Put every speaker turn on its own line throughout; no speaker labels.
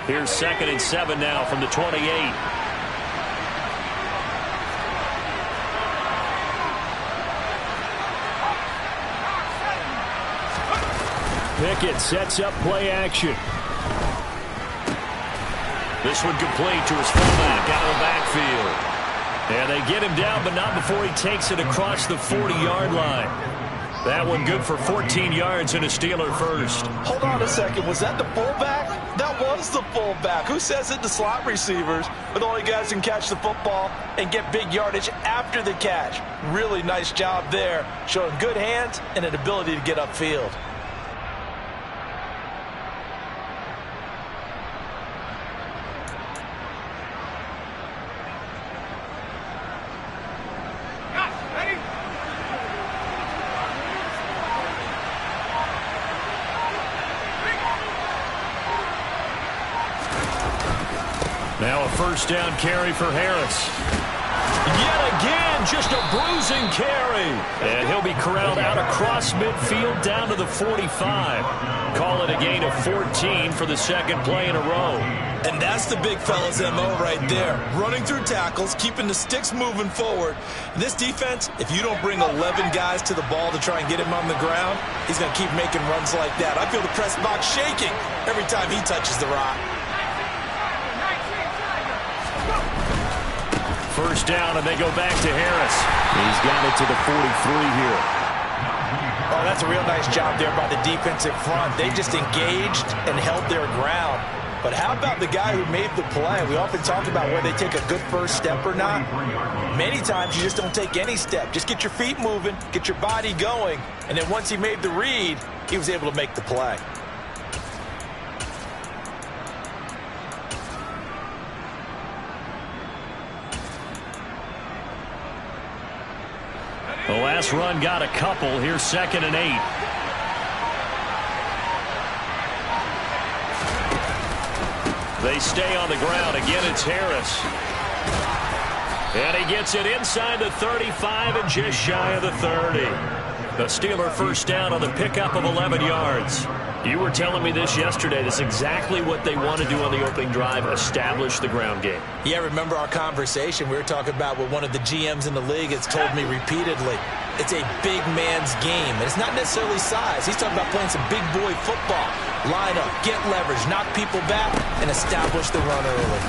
Here's 2nd and 7 now from the 28. Pickett sets up play action. This one complete to his fullback out of the backfield. And they get him down, but not before he takes it across the 40-yard line. That one good for 14 yards and a Steeler first.
Hold on a second. Was that the fullback? That was the fullback. Who says it? The slot receivers are the only guys who can catch the football and get big yardage after the catch. Really nice job there, showing good hands and an ability to get upfield.
Now a first down carry for Harris. Yet again, just a bruising carry. And he'll be corralled out across midfield down to the 45. Call it a gain of 14 for the second play in a row.
And that's the big fella's MO right there. Running through tackles, keeping the sticks moving forward. This defense, if you don't bring 11 guys to the ball to try and get him on the ground, he's going to keep making runs like that. I feel the press box shaking every time he touches the rock.
First down, and they go back to Harris. He's got it to the 43 here.
Oh, that's a real nice job there by the defensive front. They just engaged and held their ground. But how about the guy who made the play? We often talk about whether they take a good first step or not. Many times you just don't take any step. Just get your feet moving, get your body going, and then once he made the read, he was able to make the play.
The last run got a couple. Here's 2nd and 8. They stay on the ground. Again, it's Harris. And he gets it inside the 35 and just shy of the 30. The Steeler first down on the pickup of 11 yards. You were telling me this yesterday. That's exactly what they want to do on the opening drive, establish the ground game.
Yeah, remember our conversation. We were talking about what one of the GMs in the league has told me repeatedly. It's a big man's game. And it's not necessarily size. He's talking about playing some big boy football. Line up, get leverage, knock people back, and establish the run early.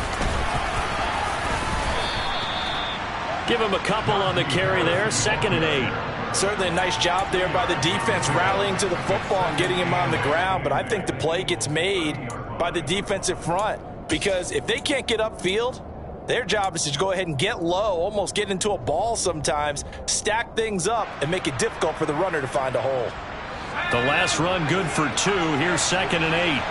Give him a couple on the carry there. 2nd and 8.
Certainly a nice job there by the defense rallying to the football and getting him on the ground. But I think the play gets made by the defensive front. Because if they can't get upfield, their job is to go ahead and get low, almost get into a ball sometimes, stack things up, and make it difficult for the runner to find a hole.
The last run good for 2. Here's 2nd and 8.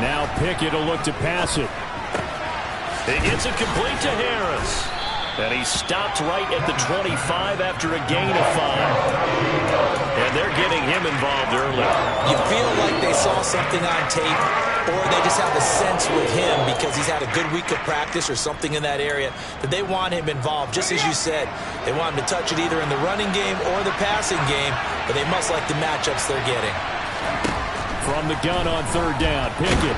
Now Pickett will look to pass it. He gets it complete to Harris. And he stopped right at the 25 after a gain of 5. And they're getting him involved early.
You feel like they saw something on tape, or they just have a sense with him because he's had a good week of practice or something in that area that they want him involved. Just as you said, they want him to touch it either in the running game or the passing game, but they must like the matchups they're getting.
From the gun on 3rd down, Pickett.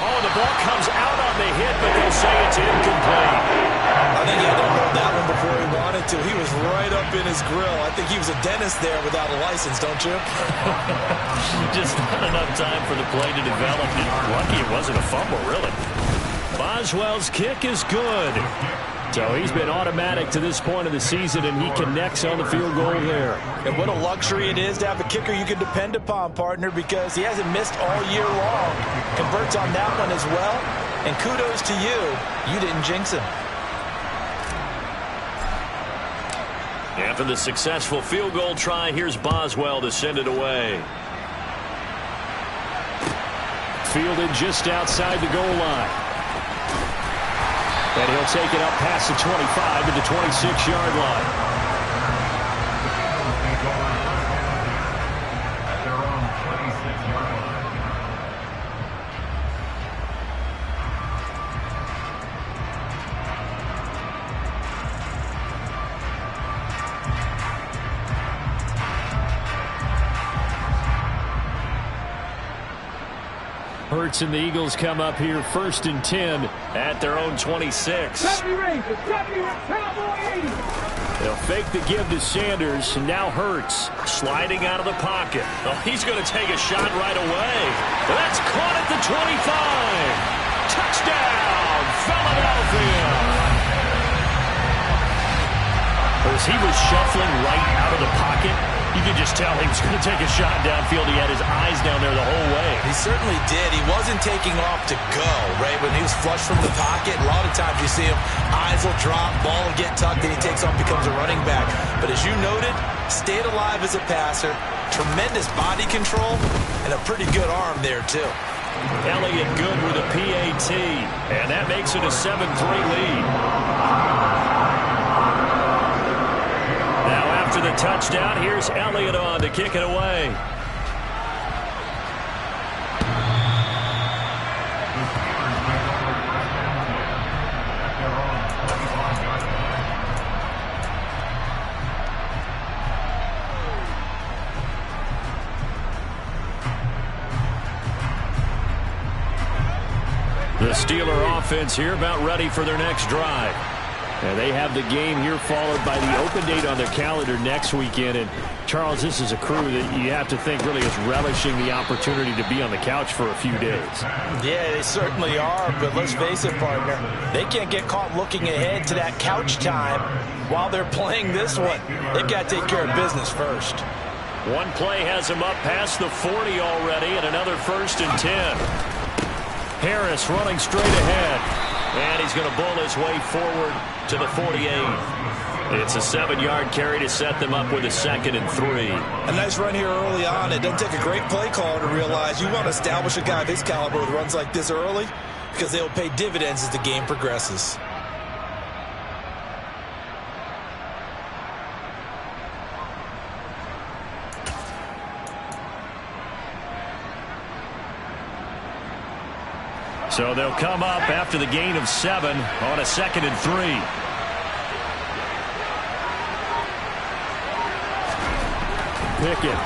Oh, the ball comes out on the hit, but they'll say it's incomplete.
I think he had to hold that one before he wanted to. He was right up in his grill. I think he was a dentist there without a license, don't you?
Just not enough time for the play to develop. Lucky it wasn't a fumble, really. Boswell's kick is good. So he's been automatic to this point of the season, and he connects on the field goal there.
And what a luxury it is to have a kicker you can depend upon, partner, because he hasn't missed all year long. Converts on that one as well. And kudos to you. You didn't jinx him.
After the successful field goal try, here's Boswell to send it away. Fielded just outside the goal line. And he'll take it up past the 25 to the 26-yard line. Hurts and the Eagles come up here 1st and 10 at their own 26. They'll fake the give to Sanders, and now Hurts sliding out of the pocket. Oh, he's going to take a shot right away. That's caught at the 25. Touchdown, Philadelphia. As he was shuffling right out of the pocket, you could just tell he was going to take a shot downfield. He had his eyes down there the whole way.
He certainly did. He wasn't taking off to go, right? When he was flushed from the pocket, a lot of times you see him, eyes will drop, ball will get tucked, and he takes off, becomes a running back. But as you noted, stayed alive as a passer, tremendous body control, and a pretty good arm there, too.
Elliott good with a PAT, and that makes it a 7-3 lead. Now after the touchdown, here's Elliott on to kick it away. The Steeler offense here about ready for their next drive. And they have the game here followed by the open date on their calendar next weekend. And, Charles, this is a crew that you have to think really is relishing the opportunity to be on the couch for a few days.
Yeah, they certainly are. But let's face it, partner, they can't get caught looking ahead to that couch time while they're playing this one. They've got to take care of business first.
One play has him up past the 40 already, and another 1st and 10. Harris running straight ahead. And he's going to bull his way forward to the 48. It's a 7-yard carry to set them up with a 2nd and 3.
A nice run here early on. It doesn't take a great play caller to realize you want to establish a guy of his caliber with runs like this early because they'll pay dividends as the game progresses.
So they'll come up after the gain of 7 on a 2nd and 3. Pickett.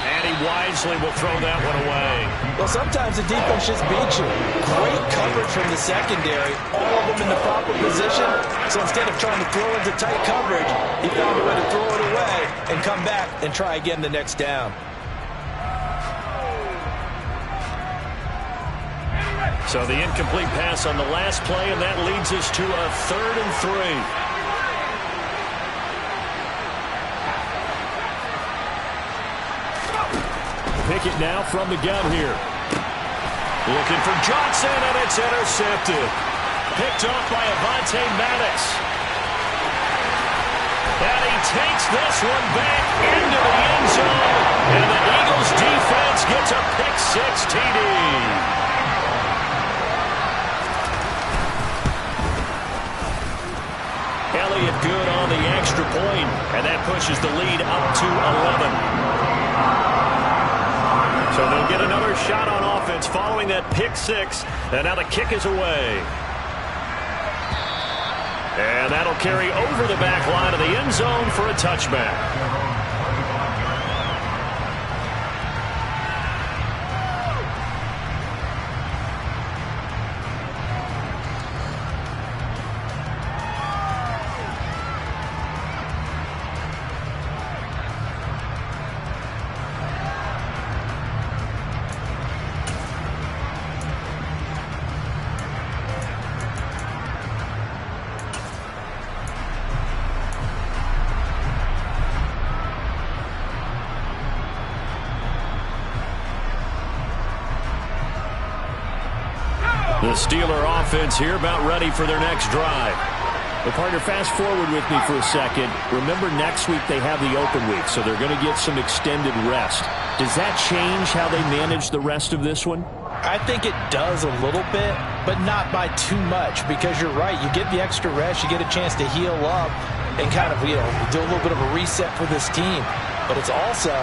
And he wisely will throw that one away.
Well, sometimes the defense just beats you. Great coverage from the secondary. All of them in the proper position. So instead of trying to throw into tight coverage, he found a way to throw it away and come back and try again the next down.
So the incomplete pass on the last play, and that leads us to a 3rd and 3. Pickett now from the gun here. Looking for Johnson, and it's intercepted. Picked off by Avonte Maddox. And he takes this one back into the end zone. And the Eagles defense gets a pick-6 TD. Elliott good on the extra point, and that pushes the lead up to 11. So they'll get another shot on offense following that pick-6, and now the kick is away. And that'll carry over the back line of the end zone for a touchback. The Steeler offense here about ready for their next drive. But partner, fast forward with me for a second. Remember, next week they have the open week, so they're going to get some extended rest. Does that change how they manage the rest of this one?
I think it does a little bit, but not by too much, because you're right. You get the extra rest, you get a chance to heal up and kind of, do a little bit of a reset for this team. But it's also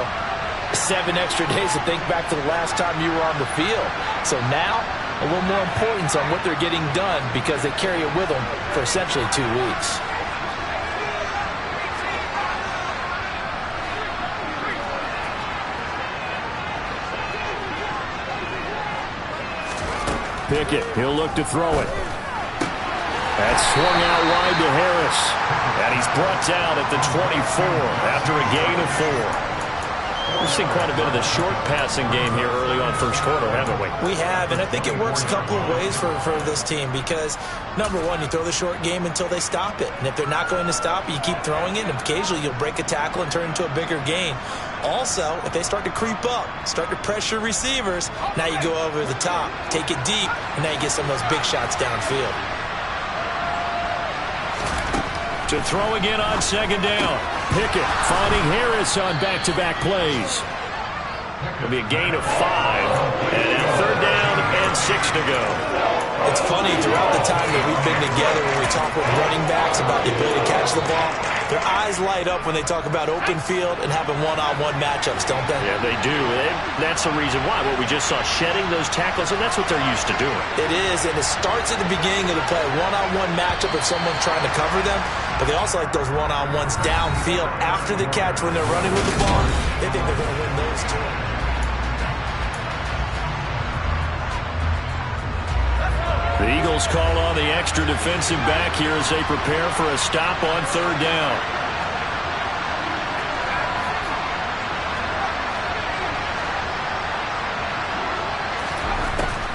7 extra days to think back to the last time you were on the field. So now, a little more importance on what they're getting done because they carry it with them for essentially 2 weeks.
Pickett. He'll look to throw it. That's swung out wide to Harris. And he's brought down at the 24 after a gain of 4. We've seen quite a bit of the short passing game here early on first quarter, haven't we?
We have, and I think it works a couple of ways for this team because, number one, you throw the short game until they stop it. And if they're not going to stop it, you keep throwing it, and occasionally you'll break a tackle and turn it into a bigger gain. Also, if they start to creep up, start to pressure receivers, now you go over the top, take it deep, and now you get some of those big shots downfield.
To throw again on second down. Pickett finding Harris on back-to-back plays. It'll be a gain of 5. And at third down and 6 to go.
It's funny, throughout the time that we've been together, when we talk with running backs about the ability to catch the ball, their eyes light up when they talk about open field and having one-on-one matchups, don't they?
Yeah, they do. That's the reason why. What we just saw, shedding those tackles, and that's what they're used to doing.
It is, and it starts at the beginning of the play. One-on-one matchup if someone's trying to cover them, but they also like those one-on-ones downfield after the catch when they're running with the ball. They think they're going to win those too.
The Eagles call on the extra defensive back here as they prepare for a stop on third down.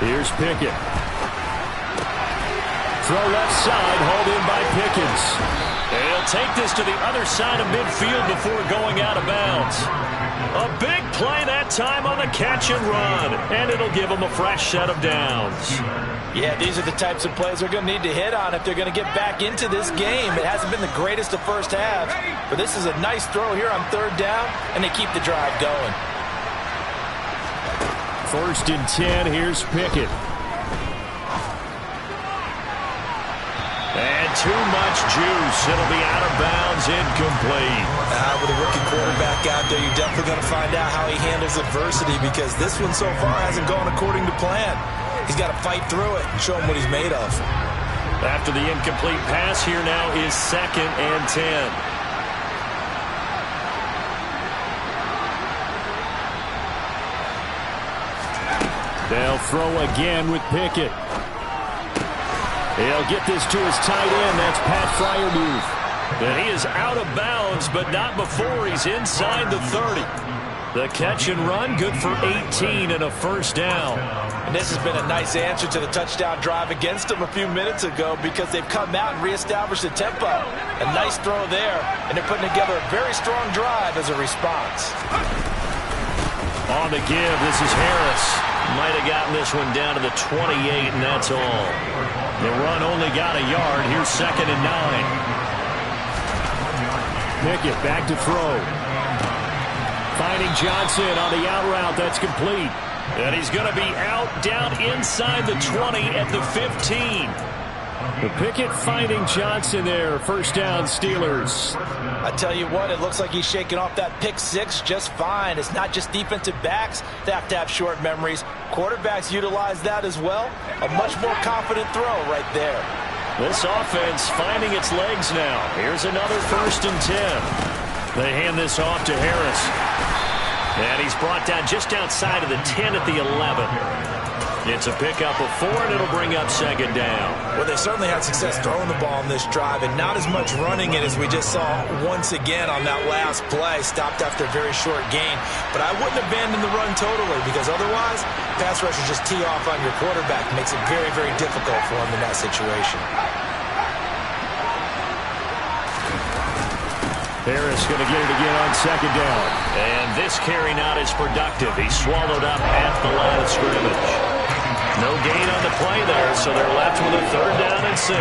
Here's Pickett. Throw left side, hauled in by Pickens. He'll take this to the other side of midfield before going out of bounds. A big play that time on the catch and run, and it'll give them a fresh set of downs.
Yeah, these are the types of plays they're going to need to hit on if they're going to get back into this game. It hasn't been the greatest of first halves, but this is a nice throw here on third down, and they keep the drive going.
First and 10, here's Pickett. And too much juice. It'll be out of bounds, incomplete.
With a rookie quarterback out there, you're definitely going to find out how he handles adversity because this one so far hasn't gone according to plan. He's got to fight through it and show him what he's made of.
After the incomplete pass, here now is second and 10. They'll throw again with Pickett. He'll get this to his tight end. That's Pat Freiermuth. And he is out of bounds, but not before he's inside the 30. The catch and run, good for 18 and a first down.
And this has been a nice answer to the touchdown drive against them a few minutes ago because they've come out and reestablished the tempo. A nice throw there, and they're putting together a very strong drive as a response.
On the give, this is Harris. Might have gotten this one down to the 28, and that's all. The run only got a yard. Here's second and 9. Pickett back to throw. Finding Johnson on the out route. That's complete. And he's going to be out down inside the 20 at the 15. The Pickett finding Johnson there. First down, Steelers.
I tell you what, it looks like he's shaking off that pick six just fine. It's not just defensive backs that have to have short memories. Quarterbacks utilize that as well. A much more confident throw right there.
This offense finding its legs now. Here's another first and 10. They hand this off to Harris. And he's brought down just outside of the 10 at the 11. It's a pickup of 4, and it'll bring up second down.
Well, they certainly had success throwing the ball in this drive, and not as much running it as we just saw once again on that last play. Stopped after a very short gain. But I wouldn't abandon the run totally, because otherwise, pass rushers just tee off on your quarterback. It makes it very, very difficult for him in that situation.
Harris going to get it again on second down. And this carry not as productive. He's swallowed up at the line of scrimmage. No gain on the play there, so they're left with a third down and 6.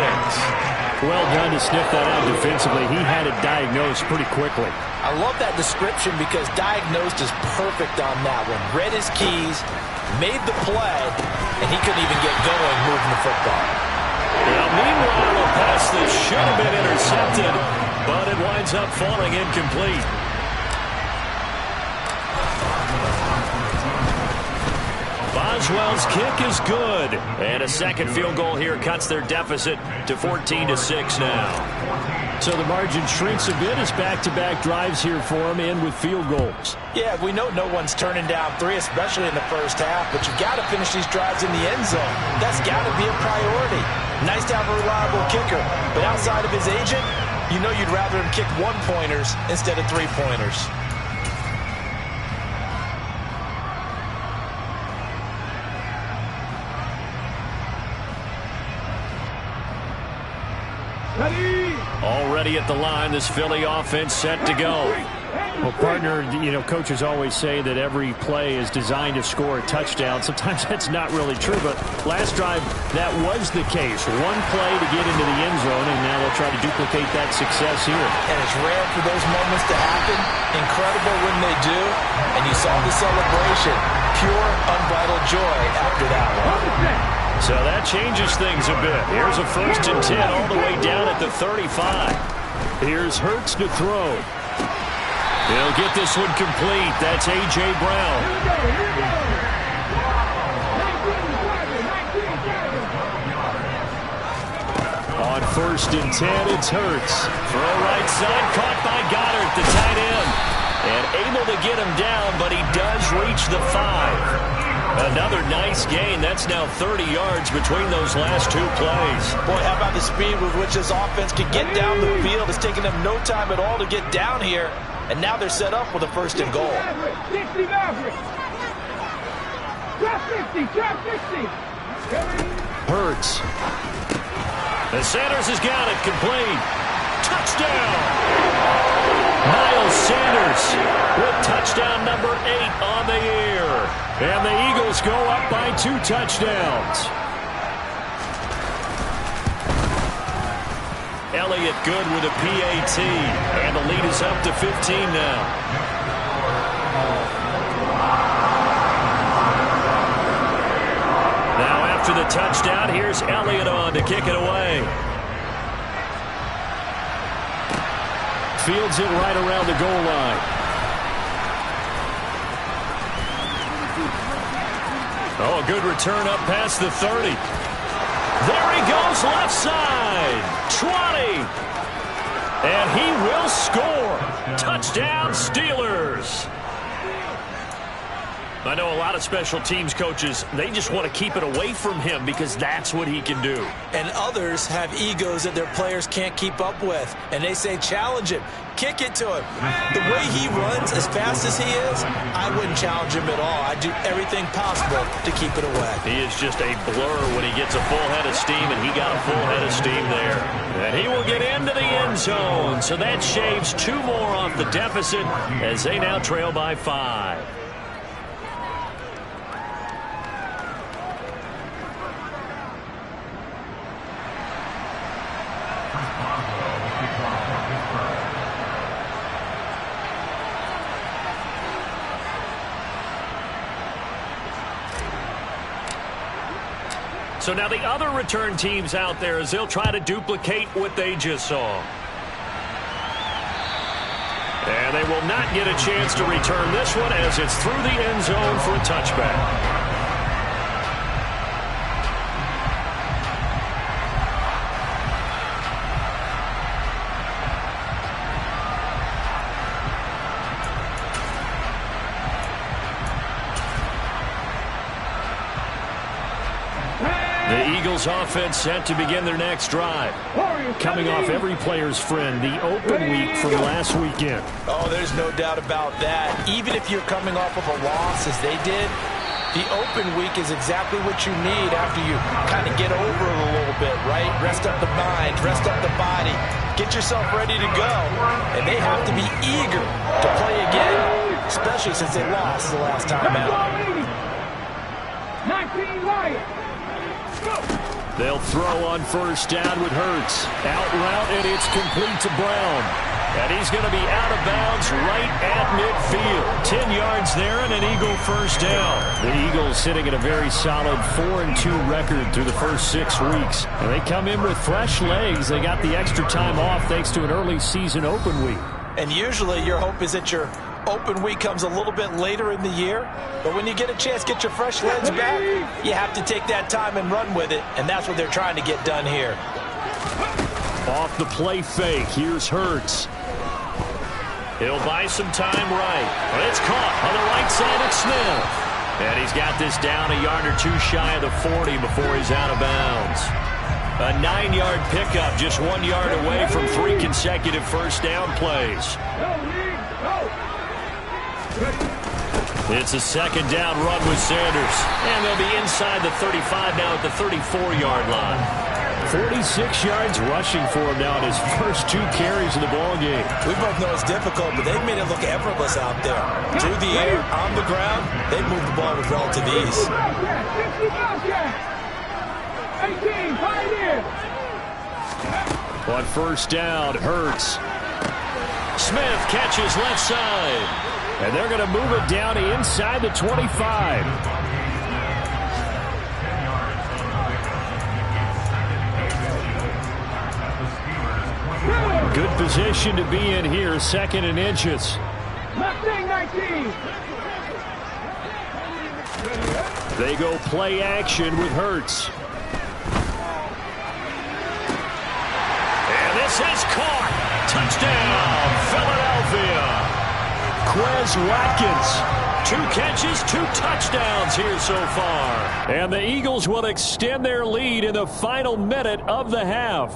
Well done to sniff that out defensively. He had it diagnosed pretty quickly.
I love that description because diagnosed is perfect on that one. Read his keys, made the play, and he couldn't even get going moving the football.
Well, meanwhile, a pass that should have been intercepted, but it winds up falling incomplete. Boswell's kick is good. And a second field goal here cuts their deficit to 14-6 now. So the margin shrinks a bit as back-to-back drives here for him and with field goals.
Yeah, we know no one's turning down 3, especially in the first half, but you've got to finish these drives in the end zone. That's got to be a priority. Nice to have a reliable kicker, but outside of his agent, you know you'd rather him kick 1-pointers instead of 3-pointers.
Already at the line, this Philly offense set to go.
Well, partner, coaches always say that every play is designed to score a touchdown. Sometimes that's not really true, but last drive, that was the case. One play to get into the end zone, and now they'll try to duplicate that success here.
And it's rare for those moments to happen. Incredible when they do. And you saw the celebration. Pure, unbridled joy after that one.
So that changes things a bit. Here's a 1st and 10 all the way down at the 35.
Here's Hurts to throw.
He'll get this one complete. That's A.J. Brown.
On 1st and 10, it's Hurts.
Throw right side, caught by Goddard, the tight end. And able to get him down, but he does reach the 5. Another nice gain. That's now 30 yards between those last 2 plays.
Boy, how about the speed with which this offense can get down the field? It's taken them no time at all to get down here. And now they're set up with a 1st and goal.
Hurts.
The Sanders has got it complete. Touchdown! Miles Sanders with touchdown number 8 on the year. And the Eagles go up by 2 touchdowns. Elliott good with a PAT. And the lead is up to 15 now. Now after the touchdown, here's Elliott on to kick it away.
Fields it right around the goal line.
Oh, a good return up past the 30. There he goes, left side. 20. And he will score. Touchdown, Steelers. I know a lot of special teams coaches, they just want to keep it away from him because that's what he can do.
And others have egos that their players can't keep up with. And they say, challenge him. Kick it to him. The way he runs, as fast as he is, I wouldn't challenge him at all. I'd do everything possible to keep it away.
He is just a blur when he gets a full head of steam, and he got a full head of steam there. And he will get into the end zone. So that shaves 2 more off the deficit as they now trail by 5. So now the other return teams out there as they'll try to duplicate what they just saw. And they will not get a chance to return this one as it's through the end zone for a touchback. Offense set to begin their next drive.
Coming off every player's friend, the open week from last weekend.
Oh, there's no doubt about that. Even if you're coming off of a loss as they did, the open week is exactly what you need after you kind of get over it a little bit, right? Rest up the mind, rest up the body, get yourself ready to go. And they have to be eager to play again, especially since they lost the last time out.
19 Lions.
They'll throw on first down with Hurts. Out route, and it's complete to Brown.
And he's going to be out of bounds right at midfield. 10 yards there and an Eagle first down.
The Eagles sitting at a very solid 4-2 record through the first 6 weeks. And they come in with fresh legs. They got the extra time off thanks to an early season open week.
And usually your hope is that your open week comes a little bit later in the year. But when you get a chance to get your fresh legs back, you have to take that time and run with it. And that's what they're trying to get done here.
Off the play fake, here's Hurts.
He'll buy some time right. But it's caught on the right side of Smith. And he's got this down a yard or two shy of the 40 before he's out of bounds. A 9-yard pickup, just 1 yard away from 3 consecutive first down plays. It's a second down run with Sanders. And they'll be inside the 35 now at the 34-yard line.
46 yards rushing for him now in his first 2 carries of the ball game.
We both know it's difficult, but they've made it look effortless out there. Through the air, on the ground, they move the ball with relative ease.
On first down, Hurts.
Smith catches left side.
And they're going to move it down to inside the 25. Good position to be in here, 2nd and inches. They go play action with Hurts.
And this is caught. Touchdown, Philadelphia.
Quez Watkins.
2 catches, 2 touchdowns here so far.
And the Eagles will extend their lead in the final minute of the half.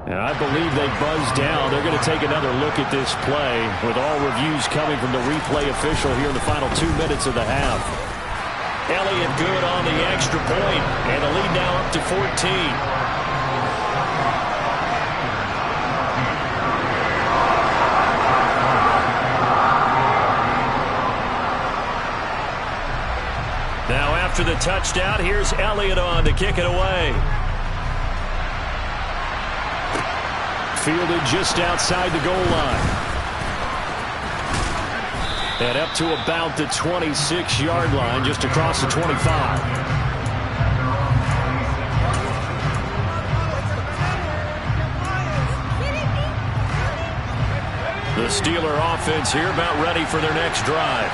And I believe they buzzed down. They're going to take another look at this play with all reviews coming from the replay official here in the final 2 minutes of the half.
Elliott good on the extra point, and the lead now up to 14. Now after the touchdown, here's Elliott on to kick it away.
Fielded just outside the goal line. And up to about the 26-yard line, just across the 25.
The Steeler offense here about ready for their next drive.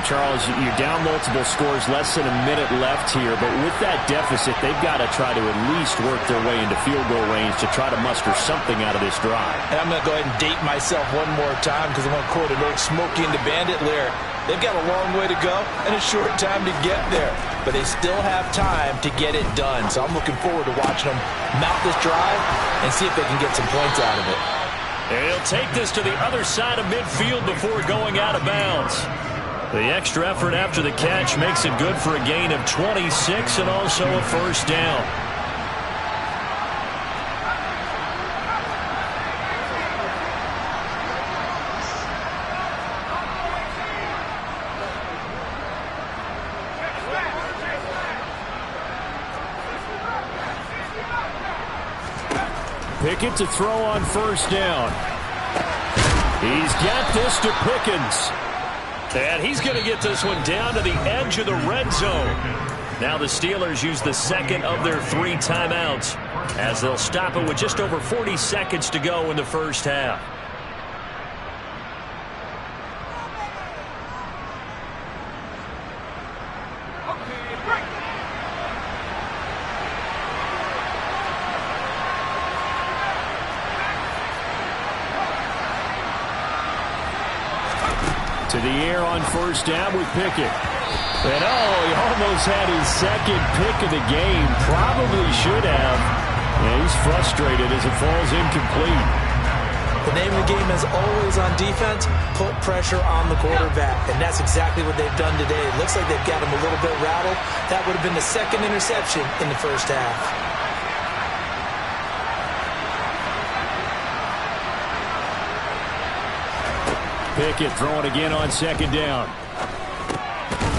Charles, you're down multiple scores, less than a minute left here, but with that deficit, they've got to try to at least work their way into field goal range to try to muster something out of this drive.
And I'm going to go ahead and date myself one more time because I'm going to quote an old Smokey and the Bandit lyric. They've got a long way to go and a short time to get there, but they still have time to get it done. So I'm looking forward to watching them mount this drive and see if they can get some points out of it.
And he'll take this to the other side of midfield before going out of bounds. The extra effort after the catch makes it good for a gain of 26 and also a first down.
Pickett to throw on first down. He's got this to Pickens.
And he's going to get this one down to the edge of the red zone. Now the Steelers use the second of their 3 timeouts as they'll stop it with just over 40 seconds to go in the first half.
To the air on first down with Pickett. And he almost had his second pick of the game. Probably should have. And he's frustrated as it falls incomplete.
The name of the game is always on defense, put pressure on the quarterback. And that's exactly what they've done today. It looks like they've got him a little bit rattled. That would have been the second interception in the first half.
Pickett throwing again on second down.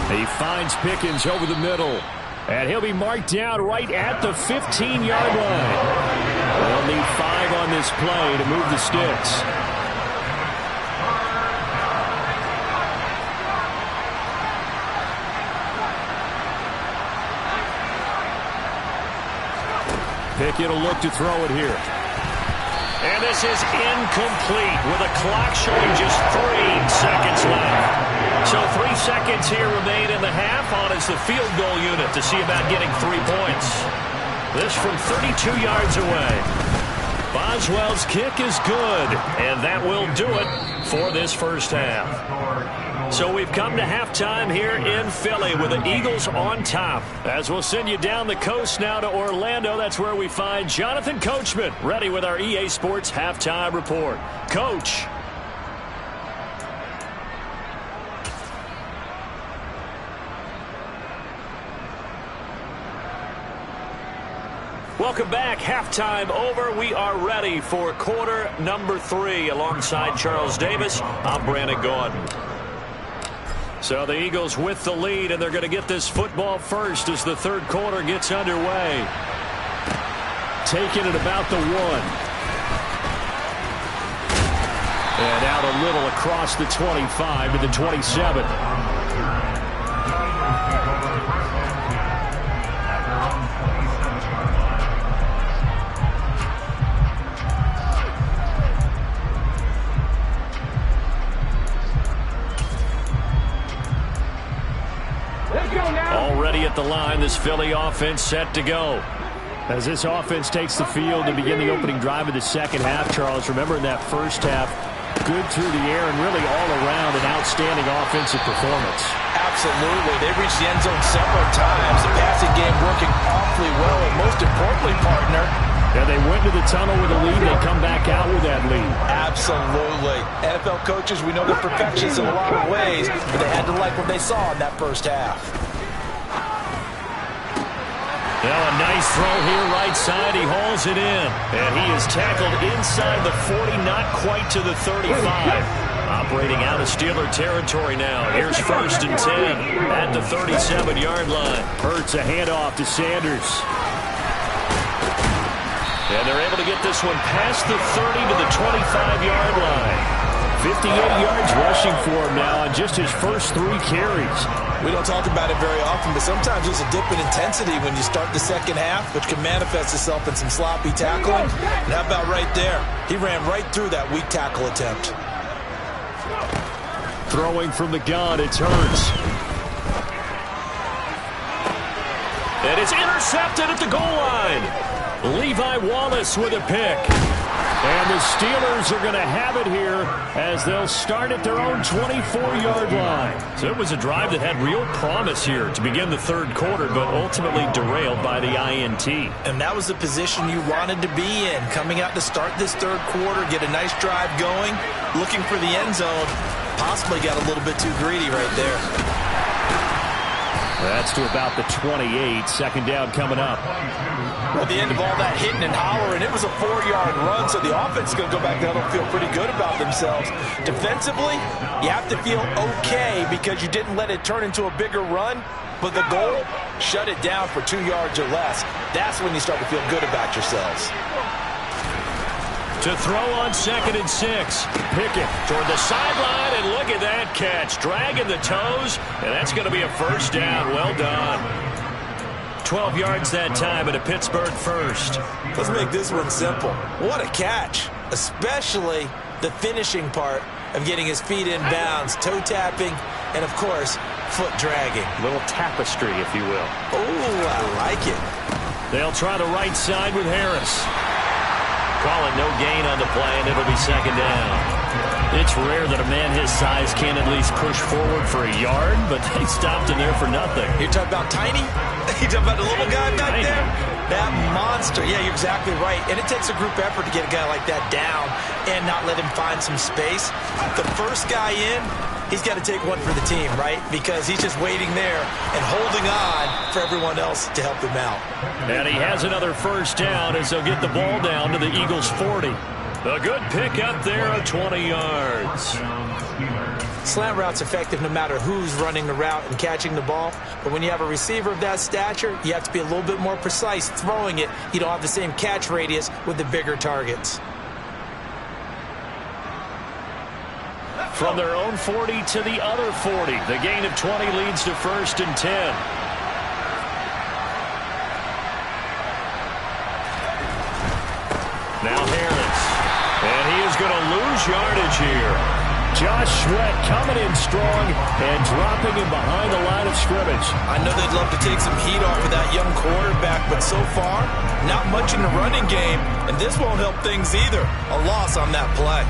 He finds Pickens over the middle. And he'll be marked down right at the 15-yard line. They'll need 5 on this play to move the sticks. Pickett will look to throw it here.
And this is incomplete with a clock showing just 3 seconds left. So 3 seconds here remain in the half on as the field goal unit to see about getting 3 points. This from 32 yards away. Boswell's kick is good, and that will do it for this first half. So we've come to halftime here in Philly with the Eagles on top. As we'll send you down the coast now to Orlando, that's where we find Jonathan Coachman ready with our EA Sports halftime report. Coach. Welcome back. Halftime over. We are ready for quarter number 3. Alongside Charles Davis, I'm Brandon Gordon. So the Eagles with the lead, and they're going to get this football first as the third quarter gets underway. Taking it about the 1. And out a little across the 25 to the 27. Already at the line, this Philly offense set to go. As this offense takes the field to begin the opening drive of the second half, Charles, remember in that first half, good through the air and really all around an outstanding offensive performance.
Absolutely. They reached the end zone several times. The passing game working awfully well, and most importantly, partner,
yeah, they went to the tunnel with a lead. They come back out with that lead.
Absolutely. NFL coaches, we know they're perfectionists in a lot of ways, but they had to like what they saw in that first half.
Now a nice throw here right side. He hauls it in. And he is tackled inside the 40, not quite to the 35. Operating out of Steeler territory now. Here's 1st and 10 at the 37-yard line.
Hurts a handoff to Sanders.
And they're able to get this one past the 30 to the 25-yard line. 58 yards rushing for him now on just his first 3 carries.
We don't talk about it very often, but sometimes there's a dip in intensity when you start the second half, which can manifest itself in some sloppy tackling. And how about right there? He ran right through that weak tackle attempt.
Throwing from the gun, it's Hurts.
And it's intercepted at the goal line. Levi Wallace with a pick.
And the Steelers are going to have it here as they'll start at their own 24-yard line.
So it was a drive that had real promise here to begin the third quarter, but ultimately derailed by the INT.
And that was the position you wanted to be in. Coming out to start this third quarter, get a nice drive going, looking for the end zone. Possibly got a little bit too greedy right there.
That's to about the 28. Second down coming up.
At the end of all that hitting and hollering, it was a 4-yard run, so the offense is going to go back down and feel pretty good about themselves. Defensively, you have to feel okay because you didn't let it turn into a bigger run, but the goal, shut it down for 2 yards or less. That's when you start to feel good about yourselves.
To throw on 2nd and 6. Pickett toward the sideline, and look at that catch. Dragging the toes, and that's going to be a first down. Well done. 12 yards that time at a Pittsburgh first.
Let's make this one simple. What a catch, especially the finishing part of getting his feet in bounds, toe tapping, and, of course, foot dragging.
A little tapestry, if you will.
Oh, I like it.
They'll try the right side with Harris. Calling no gain on the play, and it'll be second down. It's rare that a man his size can't at least push forward for a yard, but they stopped him there for nothing.
You're talking about tiny? You're talking about the little guy back there? That monster. Yeah, you're exactly right. And it takes a group effort to get a guy like that down and not let him find some space. The first guy in, he's got to take one for the team, right? Because he's just waiting there and holding on for everyone else to help him out.
And he has another first down as they'll get the ball down to the Eagles' 40. A good pick up there of 20 yards.
Slant route's effective no matter who's running the route and catching the ball. But when you have a receiver of that stature, you have to be a little bit more precise throwing it. You don't have the same catch radius with the bigger targets.
From their own 40 to the other 40. The gain of 20 leads to 1st and 10. Now Harris. And he is going to lose yardage here.
Josh Sweat coming in strong and dropping him behind the line of scrimmage.
I know they'd love to take some heat off of that young quarterback, but so far, not much in the running game, and this won't help things either. A loss on that play.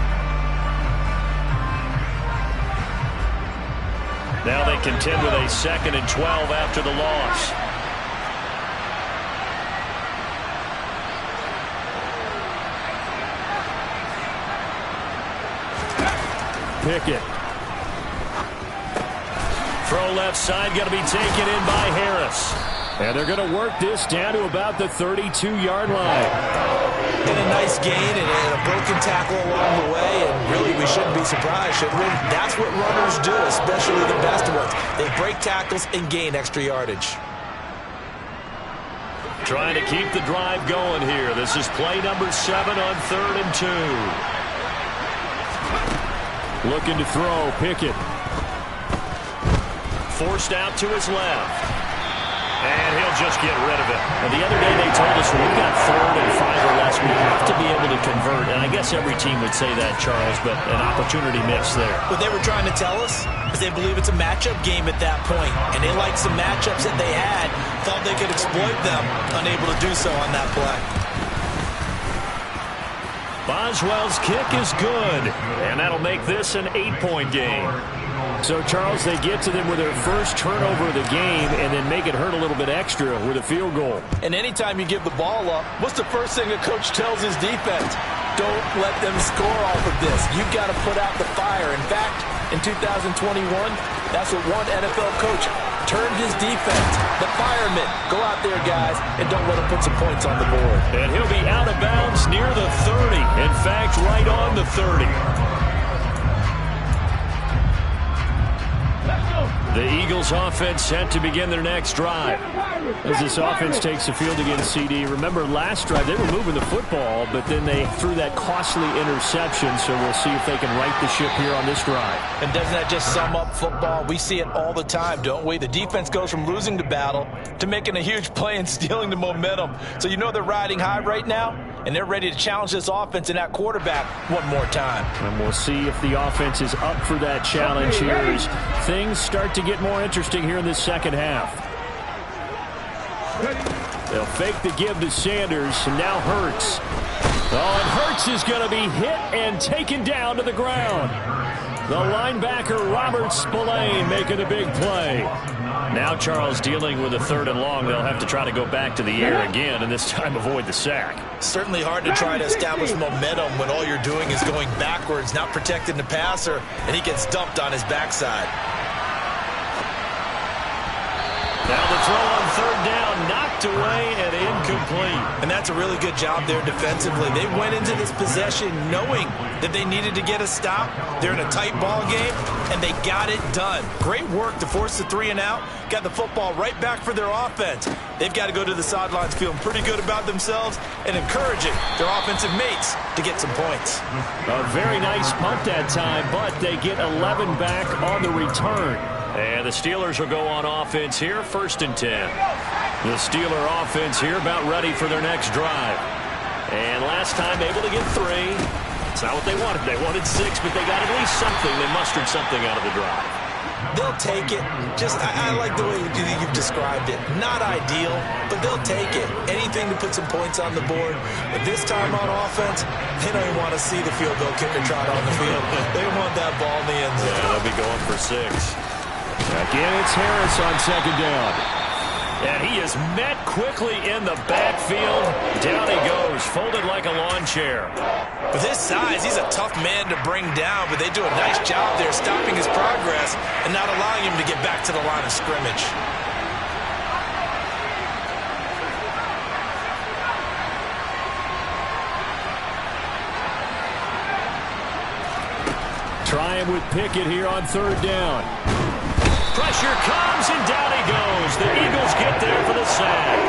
Now they contend with a 2nd and 12 after the loss.
Pickett.
Throw left side, going to be taken in by Harris.
And they're going to work this down to about the 32-yard line.
And a nice gain and a broken tackle along the way, and really we shouldn't be surprised, should we? That's what runners do, especially the best ones. They break tackles and gain extra yardage.
Trying to keep the drive going here. This is play number 7 on 3rd and 2.
Looking to throw, Pickett.
Forced out to his left. And he'll just get rid of it.
And the other day they told us when we got 3rd and 5 or less, we have to be able to convert. And I guess every team would say that, Charles, but an opportunity missed there.
What they were trying to tell us is they believe it's a matchup game at that point. And they liked some matchups that they had, thought they could exploit them, unable to do so on that play.
Boswell's kick is good, and that'll make this an 8-point game.
So, Charles, they get to them with their first turnover of the game and then make it hurt a little bit extra with a field goal.
And anytime you give the ball up, what's the first thing a coach tells his defense? Don't let them score off of this. You've got to put out the fire. In fact, in 2021, that's what one NFL coach turned his defense. The firemen. Go out there, guys, and don't let them put some points on the board.
And he'll be out of bounds near the 30. In fact, right on the 30. The Eagles offense set to begin their next drive.
As this offense takes the field against CD, remember last drive they were moving the football, but then they threw that costly interception, so we'll see if they can right the ship here on this drive.
And doesn't that just sum up football? We see it all the time, don't we? The defense goes from losing the battle to making a huge play and stealing the momentum. So you know they're riding high right now, and they're ready to challenge this offense and that quarterback one more time.
And we'll see if the offense is up for that challenge here as things start to get more interesting here in this second half. They'll fake the give to Sanders, and now Hurts. Oh, and Hurts is going to be hit and taken down to the ground. The linebacker, Robert Spillane, making a big play.
Now Charles dealing with a 3rd and long. They'll have to try to go back to the air again, and this time avoid the sack.
Certainly hard to try to establish momentum when all you're doing is going backwards, not protecting the passer, and he gets dumped on his backside.
Now the throw on 3rd down, knocked away and incomplete.
And that's a really good job there defensively. They went into this possession knowing that they needed to get a stop. They're in a tight ball game, and they got it done. Great work to force the 3 and out. Got the football right back for their offense. They've got to go to the sidelines feeling pretty good about themselves and encouraging their offensive mates to get some points.
A very nice punt that time, but they get 11 back on the return.
And the Steelers will go on offense here, 1st and 10. The Steeler offense here about ready for their next drive. And last time able to get 3. It's not what they wanted. They wanted 6, but they got at least something. They mustered something out of the drive.
They'll take it. I like the way you've described it. Not ideal, but they'll take it. Anything to put some points on the board. But this time on offense, they don't even want to see the field goal kicker trot on the field. They want that ball in the end zone.
Yeah, they'll be going for 6.
Again, it's Harris on 2nd down.
And he is met quickly in the backfield. Down he goes, folded like a lawn chair.
With his size, he's a tough man to bring down, but they do a nice job there stopping his progress and not allowing him to get back to the line of scrimmage.
Trying with Pickett here on 3rd down.
Pressure comes, and down he goes. The Eagles get there for the sack.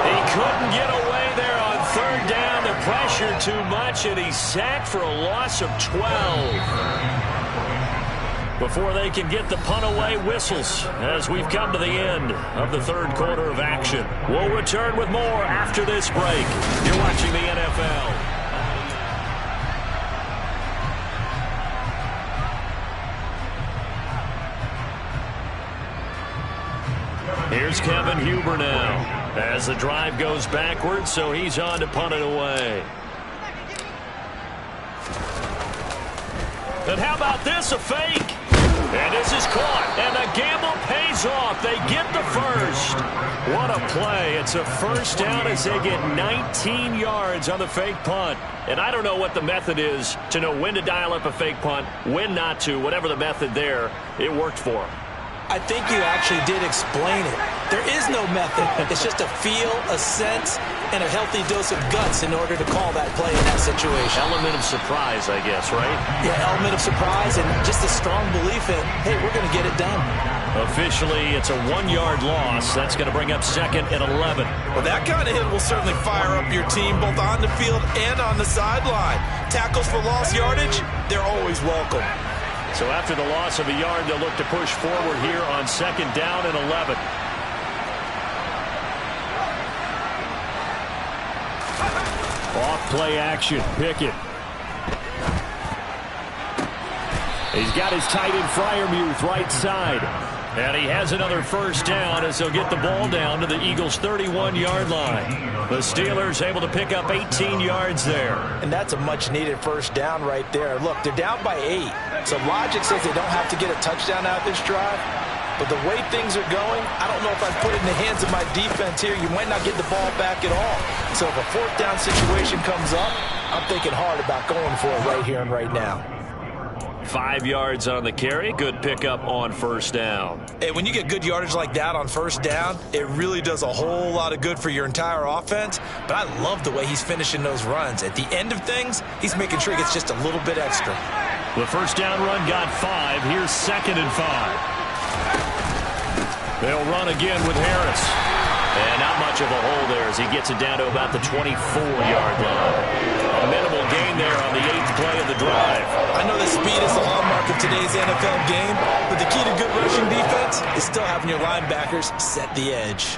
He couldn't get away there on 3rd down. The pressure too much, and he's sacked for a loss of 12. Before they can get the punt away, whistles as we've come to the end of the 3rd quarter of action. We'll return with more after this break. You're watching the NFL. Here's Kevin Huber now as the drive goes backwards, so he's on to punt it away. And how about this, a fake? And this is caught, and the gamble pays off. They get the first. What a play. It's a first down as they get 19 yards on the fake punt. And I don't know what the method is to know when to dial up a fake punt, when not to, whatever the method there, it worked for them.
I think you actually did explain it. There is no method. It's just a feel, a sense, and a healthy dose of guts in order to call that play in that situation.
Element of surprise, I guess, right?
Yeah, element of surprise and just a strong belief in, hey, we're going to get it done.
Officially, it's a 1-yard loss. That's going to bring up 2nd and 11.
Well, that kind of hit will certainly fire up your team both on the field and on the sideline. Tackles for lost yardage, they're always welcome.
So after the loss of a yard, they'll look to push forward here on 2nd down and 11. Off play action. Pickett. He's got his tight end Freiermuth right side. And he has another first down as they'll get the ball down to the Eagles' 31-yard line. The Steelers able to pick up 18 yards there.
And that's a much-needed first down right there. Look, they're down by 8. So logic says they don't have to get a touchdown out this drive. But the way things are going, I don't know if I'd put it in the hands of my defense here. You might not get the ball back at all. So if a 4th down situation comes up, I'm thinking hard about going for it right here and right now.
5 yards on the carry. Good pickup on first down.
Hey, when you get good yardage like that on first down, it really does a whole lot of good for your entire offense. But I love the way he's finishing those runs. At the end of things, he's making sure he gets just a little bit extra.
The first down run got 5. Here's 2nd and 5. They'll run again with Harris. And not much of a hole there as he gets it down to about the 24-yard line. A minimal gain there on the 8th play of the drive.
I know that speed is the hallmark of today's NFL game, but the key to good rushing defense is still having your linebackers set the edge.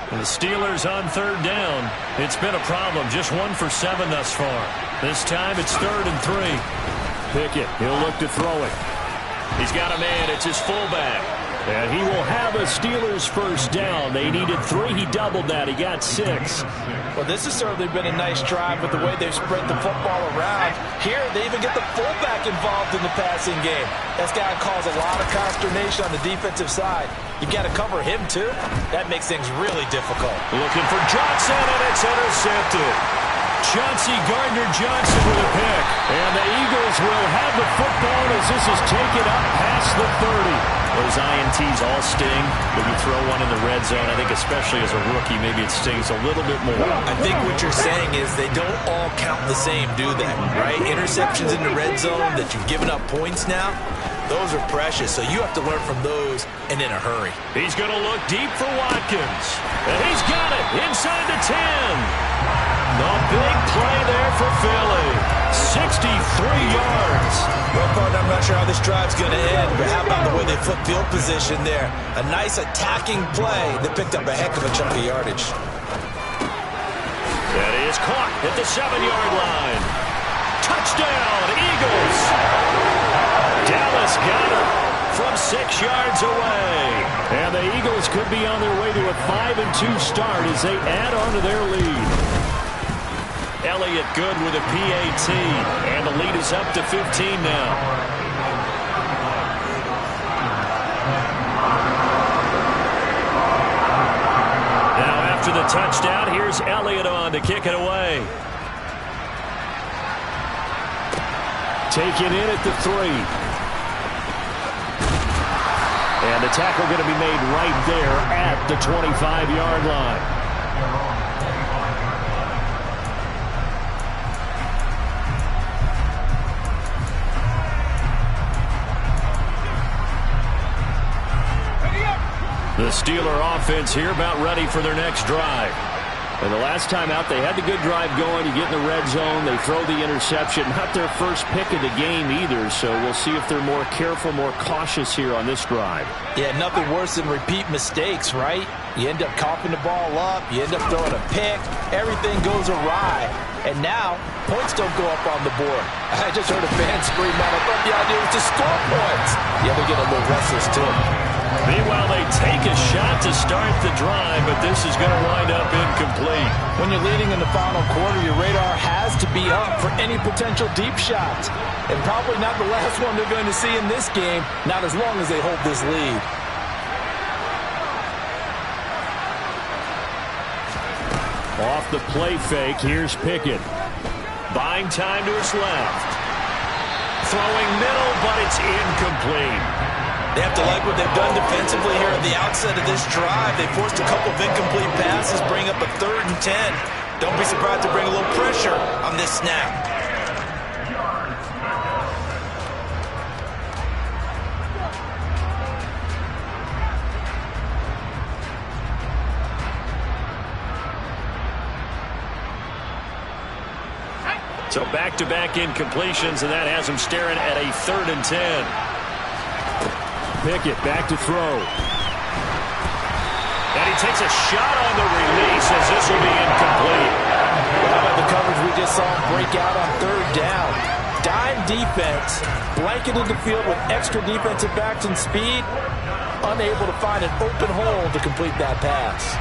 The Steelers on 3rd down. It's been a problem. Just 1 for 7 thus far. This time it's 3rd and 3. Pickett, he'll look to throw it. He's got a man. It's his fullback. And he will have a Steelers first down. They needed 3. He doubled that. He got 6.
Well, this has certainly been a nice drive with the way they've spread the football around. Here, they even get the fullback involved in the passing game. That's got to cause a lot of consternation on the defensive side. You've got to cover him, too. That makes things really difficult.
Looking for Johnson, and it's intercepted. Chauncey Gardner-Johnson with a pick. And the Eagles will have the football as this is taken up past the 30. Those INTs all sting. When you throw one in the red zone, I think especially as a rookie, maybe it stings a little bit more.
I think what you're saying is they don't all count the same, do they? Right? Interceptions in the red zone that you've given up points now, those are precious. So you have to learn from those and in a hurry.
He's going to look deep for Watkins. And he's got it inside the 10. The big play there for Philly. 63 yards.
Well, partner, I'm not sure how this drive's going to end, but how about the way they flip field position there? A nice attacking play that picked up a heck of a chunk of yardage.
That is caught at the 7-yard line. Touchdown, Eagles. Dallas got it from 6 yards away. And the Eagles could be on their way to a 5-2 start as they add on to their lead. Elliott good with a PAT, and the lead is up to 15 now. Now after the touchdown, here's Elliott on to kick it away. Taken in at the 3. And the tackle going to be made right there at the 25-yard line. The Steeler offense here about ready for their next drive. And the last time out, they had the good drive going. You get in the red zone, they throw the interception. Not their first pick of the game either, so we'll see if they're more careful, more cautious here on this drive.
Yeah, nothing worse than repeat mistakes, right? You end up coughing the ball up, you end up throwing a pick, everything goes awry. And now points don't go up on the board. I just heard a fan scream out. I thought the idea was to score points. Yeah, they're getting a little restless, too.
Meanwhile, they take a shot to start the drive, but this is going to wind up incomplete.
When you're leading in the final quarter, your radar has to be up for any potential deep shots. And probably not the last one they're going to see in this game, not as long as they hold this lead.
Off the play fake, here's Pickett.
Buying time to his left. Throwing middle, but it's incomplete.
They have to like what they've done defensively here at the outset of this drive. They forced a couple of incomplete passes, bring up a 3rd and 10. Don't be surprised to bring a little pressure on this snap.
So back-to-back incompletions, and that has him staring at a 3rd and 10.
Pickett back to throw.
And he takes a shot on the release as this will be incomplete.
How about the coverage we just saw him break out on 3rd down? Dime defense, blanketed the field with extra defensive backs and speed, unable to find an open hole to complete that pass.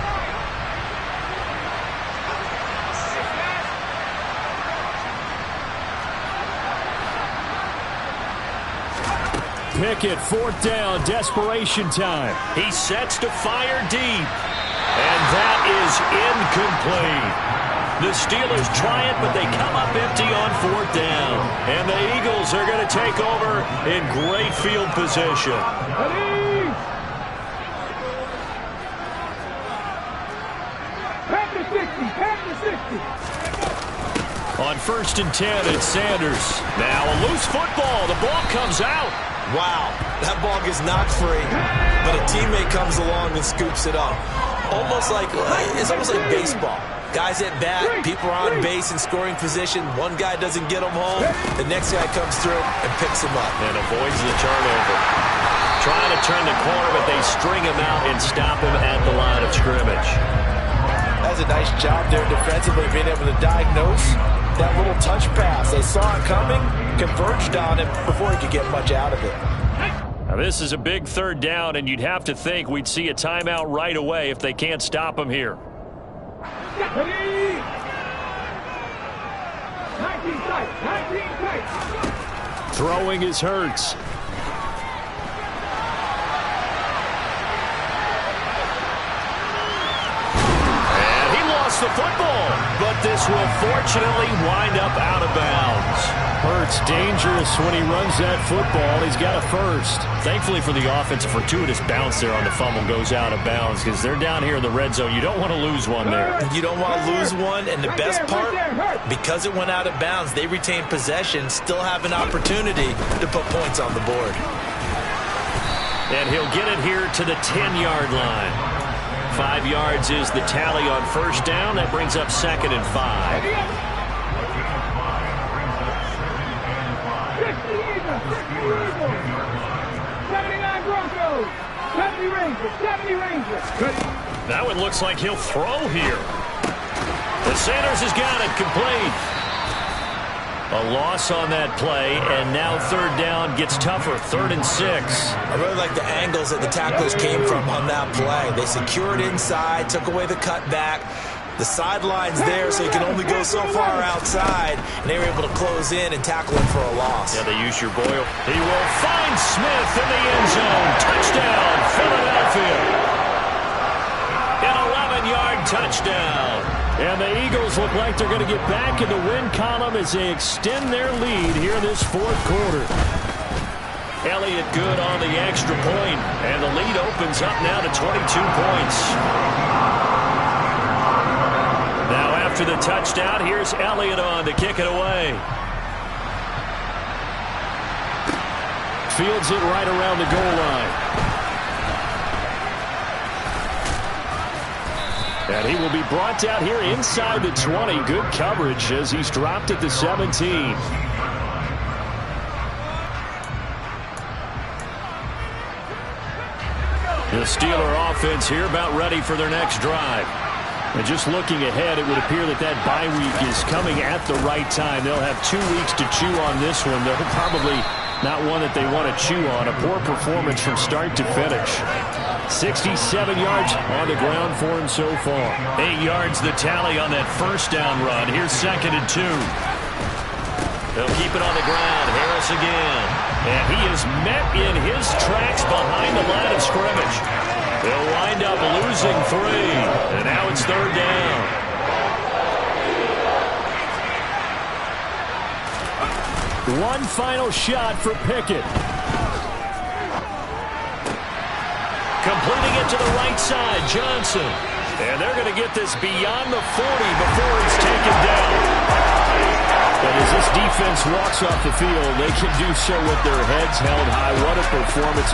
Pickett, 4th down, desperation time.
He sets to fire deep. And that is incomplete. The Steelers try it, but they come up empty on 4th down. And the Eagles are going to take over in great field position. On 1st and 10, it's Sanders. Now a loose football. The ball comes out.
Wow, that ball gets knocked free, but a teammate comes along and scoops it up. It's almost like baseball. Guys at bat, people are on base in scoring position. One guy doesn't get him home. The next guy comes through and picks him up.
And avoids the turnover. Trying to turn the corner, but they string him out and stop him at the line of scrimmage.
That's a nice job there defensively, being able to diagnose that little touch pass. They saw it coming, converged on him before he could get much out of it.
Now this is a big 3rd down, and you'd have to think we'd see a timeout right away if they can't stop him here.
Throwing is Hurts.
And he lost the football, but this will fortunately wind up out of bounds.
Hurts dangerous when he runs that football. He's got a 1st.
Thankfully for the offense, a fortuitous bounce there on the fumble goes out of bounds because they're down here in the red zone. You don't want to lose one there.
You don't want to lose one, and the best part, because it went out of bounds, they retain possession, still have an opportunity to put points on the board.
And he'll get it here to the 10-yard line. 5 yards is the tally on 1st down. That brings up 2nd and 5. That one looks like he'll throw here. The Sanders has got it complete. A loss on that play, and now 3rd down gets tougher. 3rd and 6.
I really like the angles that the tacklers came from on that play. They secured inside, took away the cutback. The sideline's there, so he can only go so far outside, and they were able to close in and tackle him for a loss.
Yeah, they use your Boyle. He will find Smith in the end zone. Touchdown, Philadelphia. An 11-yard touchdown.
And the Eagles look like they're going to get back in the win column as they extend their lead here in this 4th quarter.
Elliott good on the extra point, and the lead opens up now to 22 points. Now after the touchdown, here's Elliott on to kick it away.
Fields it right around the goal line. And he will be brought down here inside the 20. Good coverage as he's dropped at the 17. The Steeler offense here about ready for their next drive. And just looking ahead, it would appear that bye week is coming at the right time. They'll have 2 weeks to chew on this one. They're probably not one that they want to chew on. A poor performance from start to finish. 67 yards on the ground for him so far.
8 yards the tally on that first down run. Here's 2nd and 2. They'll keep it on the ground. Harris again. And he is met in his tracks behind the line of scrimmage. They'll wind up losing 3. And now it's 3rd down.
One final shot for Pickett.
Completing it to the right side, Johnson. And they're going to get this beyond the 40 before he's taken down.
But as this defense walks off the field, they can do so with their heads held high. What a performance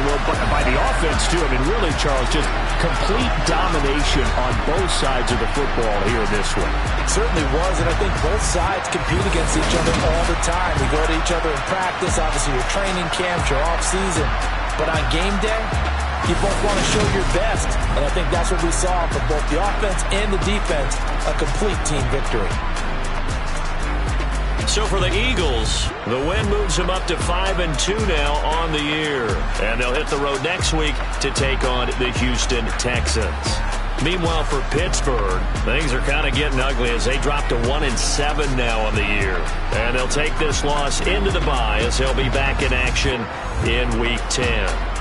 by the offense, too. I mean, really, Charles, just complete domination on both sides of the football here in this one.
It certainly was, and I think both sides compete against each other all the time. We go to each other in practice, obviously your training camps, your off-season. But on game day, you both want to show your best. And I think that's what we saw from both the offense and the defense, a complete team victory.
So for the Eagles, the win moves them up to 5-2 now on the year. And they'll hit the road next week to take on the Houston Texans. Meanwhile, for Pittsburgh, things are kind of getting ugly as they drop to 1-7 now on the year. And they'll take this loss into the bye as they'll be back in action in Week 10.